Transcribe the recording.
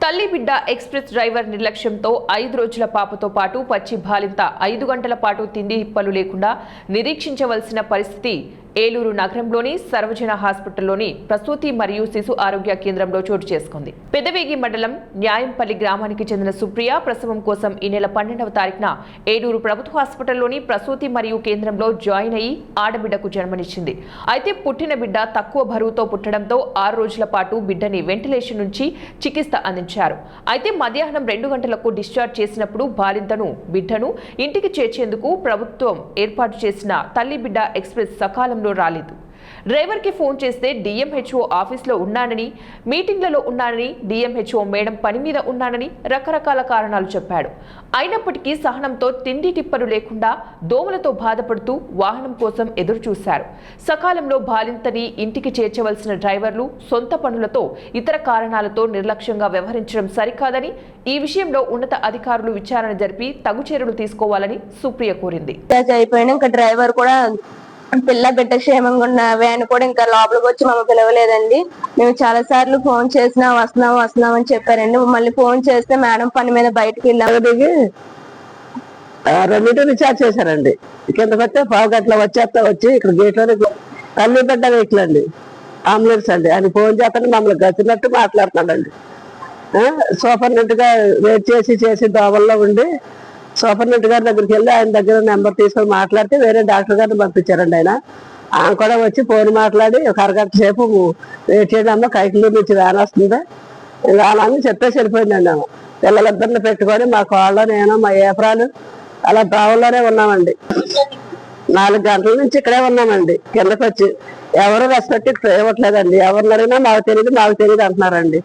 తల్లి బిడ్డ express driver నిర్లక్ష్యంతో 5 రోజుల పాపతో పాటు పచ్చి బాలింత 5 గంటల పాటు తిండి తిప్పలు లేకుండా నిరీక్షించవలసిన పరిస్థితి ఏలూరు నగరంలోని సర్వజన హాస్పిటల్లోని ప్రసూతి మరియు శిశు ఆరోగ్య కేంద్రంలో చోటు చేసుకుంది. పెదవేగి మండలం న్యాయంపల్లి గ్రామానికి చెందిన సుప్రియ ప్రసవం కోసం ఈ నెల 12వ తారీఖున ఏలూరు ప్రభుత్వ హాస్పిటల్లోని ప్రసూతి మరియు కేంద్రంలో జాయిన్ అయ్యి ఆడబిడ్డకు జన్మనిచ్చింది. అయితే పుట్టిన బిడ్డ తక్కువ బరువుతో పుట్టడంతో 6 రోజుల పాటు బిడ్డని వెంటిలేషన్ నుంచి చికిత్స అందించారు. అయితే మధ్యాహ్నం 2 గంటలకు డిశ్చార్జ్ చేసినప్పుడు బాలింతను బిడ్డను ఇంటికి చేర్చేందుకు ప్రభుత్వం ఏర్పాటు చేసిన తల్లి బిడ్డ ఎక్స్ప్రెస్ సకాలం రాలేదు. డ్రైవర్ కి ఫోన్ చేస్తే డిఎంహెచ్ఓ ఆఫీస్లో ఉన్నానని, మీటింగ్లలో ఉన్నానని, డిఎంహెచ్ఓ మేడం పని మీద ఉన్నానని రకరకాల కారణాలు చెప్పాడు. అయినప్పటికీ సహనంతో తిండి టిప్పలు లేకుండా దోమలతో బాధపడుతూ వాహనం కోసం ఎదురు చూశారు. సకాలంలో బాలింతని ఇంటికి చేర్చవలసిన డ్రైవర్లు సొంత పనులతో ఇతర కారణాలతో నిర్లక్ష్యంగా వ్యవహరించడం సరికాదని, ఈ విషయంలో ఉన్నత అధికారులు విచారణ జరిపి తగు చర్యలు తీసుకోవాలని సుప్రియ కోరింది. డ్రైవర్ కూడా పిల్ల బిడ్డ క్షేమంగా ఉన్న వ్యాన్ కూడా ఇంకా లోపలికి వచ్చి మమ్మల్ని పిలవలేదండి. మేము చాలా సార్లు ఫోన్ చేసినా వస్తున్నాం అని చెప్పారండి. మళ్ళీ ఫోన్ చేస్తే మేడం పని మీద బయటకు వెళ్ళాము. దిగి 2 రీఛార్జ్ చేశారండి. కిందకి వస్తే పావు గంటల వచ్చి ఇక్కడ గేట్లోనే తల్లి బిడ్డ వెహికల్ అండి, అంబులెన్స్ అండి. ఆయన ఫోన్ చేస్తాను మమ్మల్ని గచ్చినట్టు మాట్లాడుతున్నాడండి. సూపరింటెండెంట్ గా వెయిట్ చేసి దోవల్లో ఉండి సూపరింటెండెంట్ గారి దగ్గరికి వెళ్ళి ఆయన దగ్గర నెంబర్ తీసుకొని మాట్లాడితే వేరే డాక్టర్ గారిని పంపించారండి. ఆయన కూడా వచ్చి ఫోన్ మాట్లాడి ఒక అరగంట సేపు వెయిట్ చేయడమ్మా, కైకిలూరు నుంచి వ్యాన్ వస్తుంది అని చెప్పేసి వెళ్ళిపోయిందండి. ఆమె పిల్లలిద్దరిని పెట్టుకొని మా కోళ్ళ నేను మా ఏప్రాలు అలా దోవల్లోనే ఉన్నామండి. 4 గంటల నుంచి ఇక్కడే ఉన్నామండి. కిందకి వచ్చి ఎవరు రెస్పెక్ట్ ఇవ్వట్లేదండి. ఎవరిని అడిగినా మాకు తెలియదు అంటున్నారండి.